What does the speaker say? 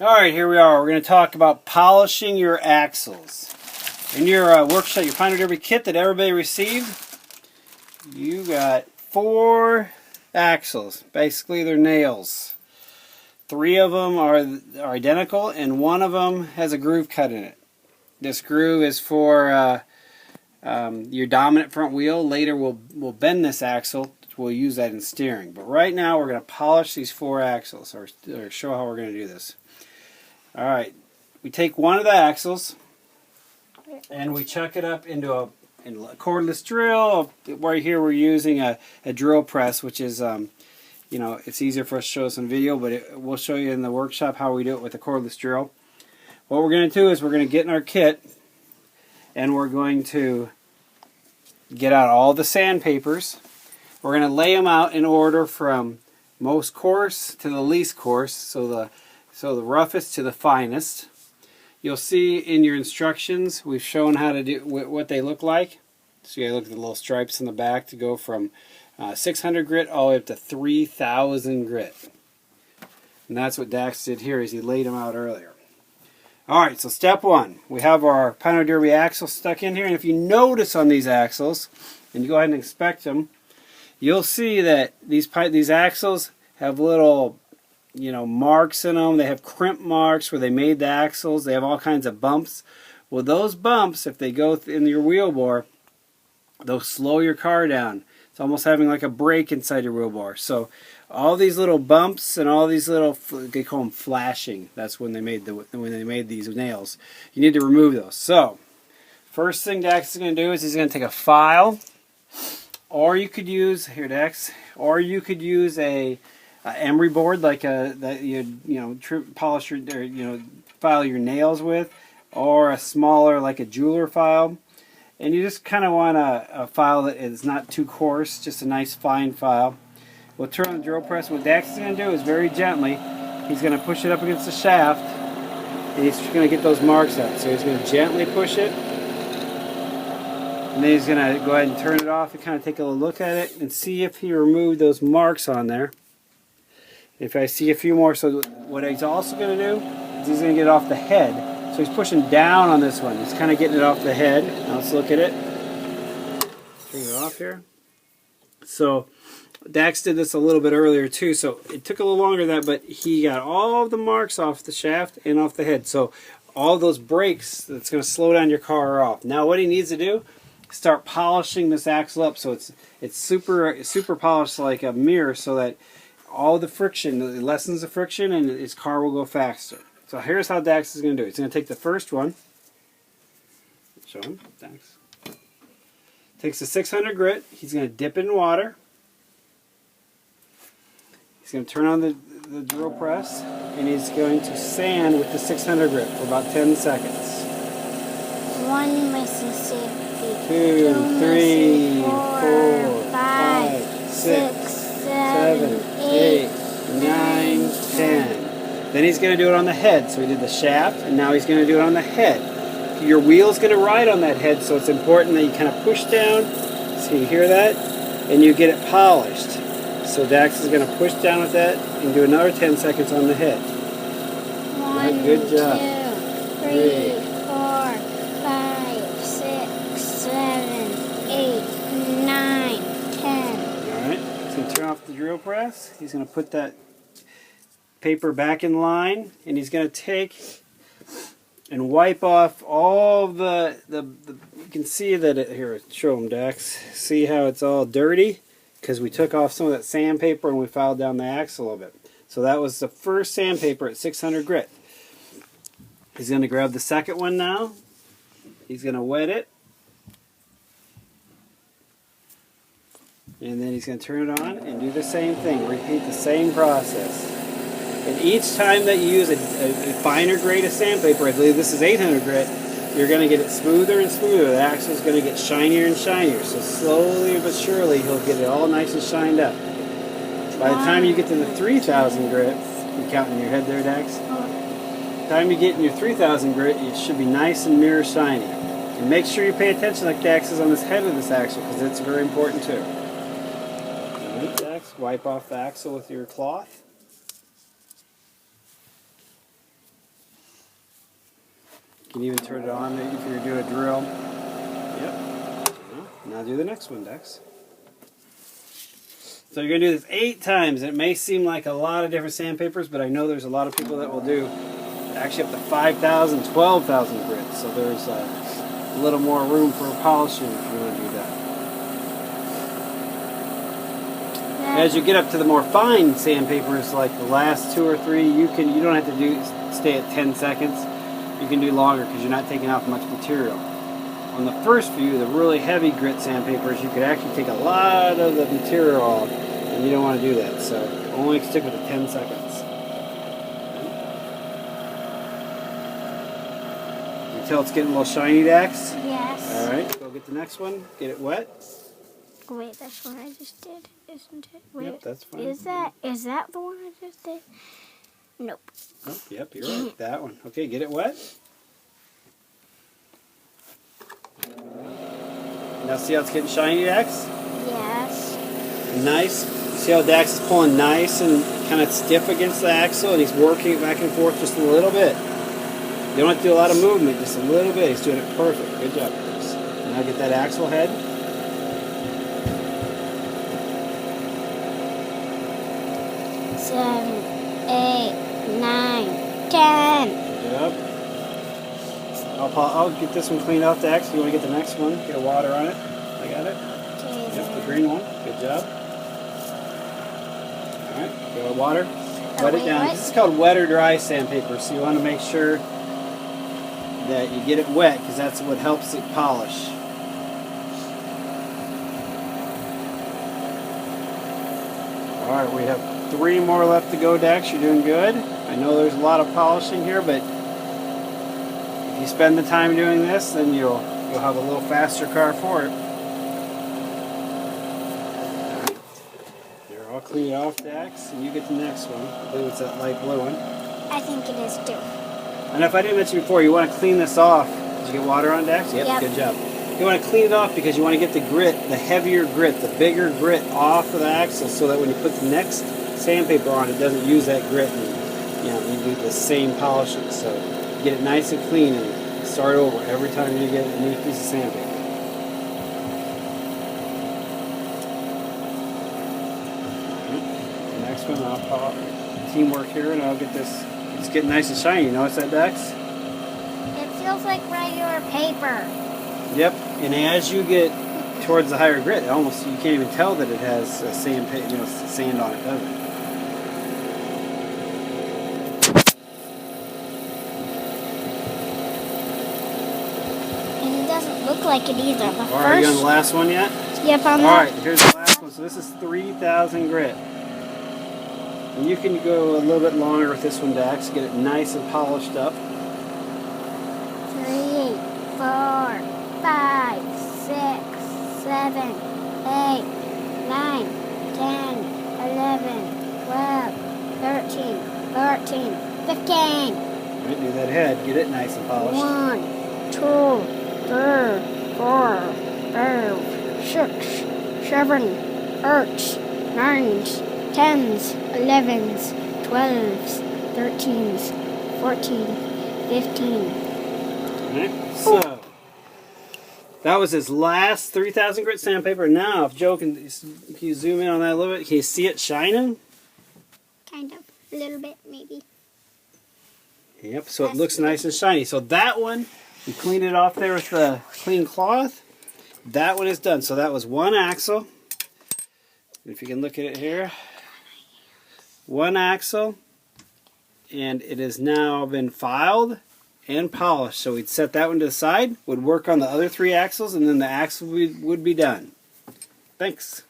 Alright, here we are. We're going to talk about polishing your axles. In your workshop, your Pioneer Derby kit that everybody received, you got 4 axles. Basically, they're nails. 3 of them are identical, and 1 of them has a groove cut in it. This groove is for your dominant front wheel. Later, we'll bend this axle. We'll use that in steering. But right now, we're going to polish these 4 axles, or show how we're going to do this. Alright, we take one of the axles and we chuck it up into a cordless drill. Right here we're using a drill press, which is, it's easier for us to show us on video, but we'll show you in the workshop how we do it with a cordless drill. What we're going to do is we're going to get in our kit and we're going to get out all the sandpapers. We're going to lay them out in order from most coarse to the least coarse, so the roughest to the finest. You'll see in your instructions we've shown how to do what they look like. So you gotta look at the little stripes in the back to go from 600 grit all the way up to 3,000 grit. And that's what Dax did here, is he laid them out earlier. Alright, so step 1. We have our Pioneer Derby axle stuck in here, and if you notice on these axles, and you go ahead and inspect them, you'll see that these axles have little marks in them. They have crimp marks where they made the axles. They have all kinds of bumps. Well, those bumps, if they go in your wheel bore, they'll slow your car down. It's almost having like a brake inside your wheel bore. So all these little bumps and all these little, they call them flashing. That's when they made these nails. You need to remove those. So first thing Dax is going to do is he's going to take a file, or you could use a emery board, like that you polish your file your nails with, or a smaller, like a jeweler file. And you just kind of want a file that is not too coarse, just a nice fine file. We'll turn on the drill press. What Dax is going to do is very gently, he's going to push it up against the shaft, and he's going to get those marks out. So he's going to gently push it, and then he's going to go ahead and turn it off and kind of take a look at it and see if he removed those marks on there. If I see a few more, so what he's also going to do is he's going to get it off the head. So he's pushing down on this one. He's kind of getting it off the head. Now let's look at it. Turn it off here. So Dax did this a little bit earlier too, so it took a little longer than that, but he got all of the marks off the shaft and off the head. So all those brakes that's going to slow down your car are off. Now what he needs to do, start polishing this axle up so it's super polished like a mirror, so that all the friction, it lessens the friction, and his car will go faster. So here's how Dax is going to do it. He's going to take the first one. Show him, Dax. Takes the 600 grit. He's going to dip it in water. He's going to turn on the drill press, and he's going to sand with the 600 grit for about 10 seconds. 1 Mississippi, 2, 3, 4, 5, 6, 7, 8, 9, 10. Then he's going to do it on the head. So he did the shaft, and now he's going to do it on the head. Your wheel's going to ride on that head, so it's important that you kind of push down, so you hear that, and you get it polished. So Dax is going to push down with that and do another 10 seconds on the head. 1, good job. 2, 3, 4, 5, 6, 7, 8, 9, 10. Alright, he's going to turn off the drill press. He's going to put that paper back in line, and he's going to take and wipe off all the you can see that here, show him, Dax. See how it's all dirty? Because we took off some of that sandpaper and we filed down the axle a little bit. So that was the first sandpaper at 600 grit. He's going to grab the second one now. He's going to wet it. And then he's going to turn it on and do the same thing. Repeat the same process. And each time that you use a finer grade of sandpaper, I believe this is 800 grit, you're going to get it smoother and smoother. The axle is going to get shinier and shinier. So slowly but surely, he'll get it all nice and shined up. By the time you get to the 3,000 grit, you counting your head there, Dax? By the time you get in your 3,000 grit, it should be nice and mirror shiny. And make sure you pay attention like Dax is on this head of this axle, because it's very important too. All right, Dax, wipe off the axle with your cloth. You can even turn it on if you're doing a drill. Yep. Now do the next one, Dex. So you're going to do this 8 times. It may seem like a lot of different sandpapers, but I know there's a lot of people that will do actually up to 5,000, 12,000 grits. So there's a little more room for polishing if you want to do that. As you get up to the more fine sandpapers, like the last 2 or 3, you don't have to stay at 10 seconds. You can do longer because you're not taking off much material. On the first few, the really heavy grit sandpapers, you could actually take a lot of the material off, and you don't want to do that. So only stick with the 10 seconds. Until it's getting a little shiny, Dax? Yes. All right, go get the next one. Get it wet. Wait, that's what I just did, isn't it? Wait, Yep, that's fine. Is that the one I just did? Nope. Oh, yep, you're right. That one. Okay, get it wet. Now see how it's getting shiny, Dax? Yes. Nice. See how Dax is pulling nice and kind of stiff against the axle, and he's working it back and forth just a little bit. You don't have to do a lot of movement, just a little bit. He's doing it perfect. Good job, Dax. Now get that axle head. Seven, 8, 9, 10. Yep. I'll get this one cleaned off, Dax. You want to get the next one? Get a water on it. I got it. Okay, Yep, the green one. Good job. Alright, go with water. Wet it down. wait. This is called wet or dry sandpaper, so you want to make sure that you get it wet because that's what helps it polish. Alright, we have 3 more left to go, Dax. You're doing good. I know there's a lot of polishing here, but if you spend the time doing this, then you'll have a little faster car for it. You're all cleaned off, Dax, and you get the next one. I believe it's that light blue one. I think it is too. And if I didn't mention before, you want to clean this off. Did you get water on, Dax? Yep. Good job. You want to clean it off because you want to get the grit, the heavier grit, the bigger grit off of the axle so that when you put the next sandpaper on, it doesn't use that grit and you do the same polishing. So get it nice and clean and start over every time you get a new piece of sandpaper. The next one, I'll pop teamwork here and I'll get this. It's getting nice and shiny. You notice that, Dax? It feels like regular paper. Yep. And as you get towards the higher grit, almost you can't even tell that it has sand on it, does it? And it doesn't look like it either. Are you on the last one yet? Yep, I'm All right, here's the last one. So this is 3,000 grit. And you can go a little bit longer with this one, Dax. Get it nice and polished up. 3, 4, 5, 6, 7, 8, 9, 10, 11, 12, 13, 14, 15. Right, do that head. Get it nice and polished. 1, 2, 3, 4, 5, 6, 7, 8, 9, 10s, 11s, 12s, 13s, 14, 15. Alright, so that was his last 3,000 grit sandpaper. Now, if Joe can you zoom in on that a little bit? Can you see it shining? Kind of. A little bit, maybe. Yep, so it looks nice and shiny. So that one, we cleaned it off there with the clean cloth. That one is done. So that was one axle. If you can look at it here. One axle. And it has now been filed and polished. So we'd set that one to the side, would work on the other 3 axles, and then the axle would be done. Thanks.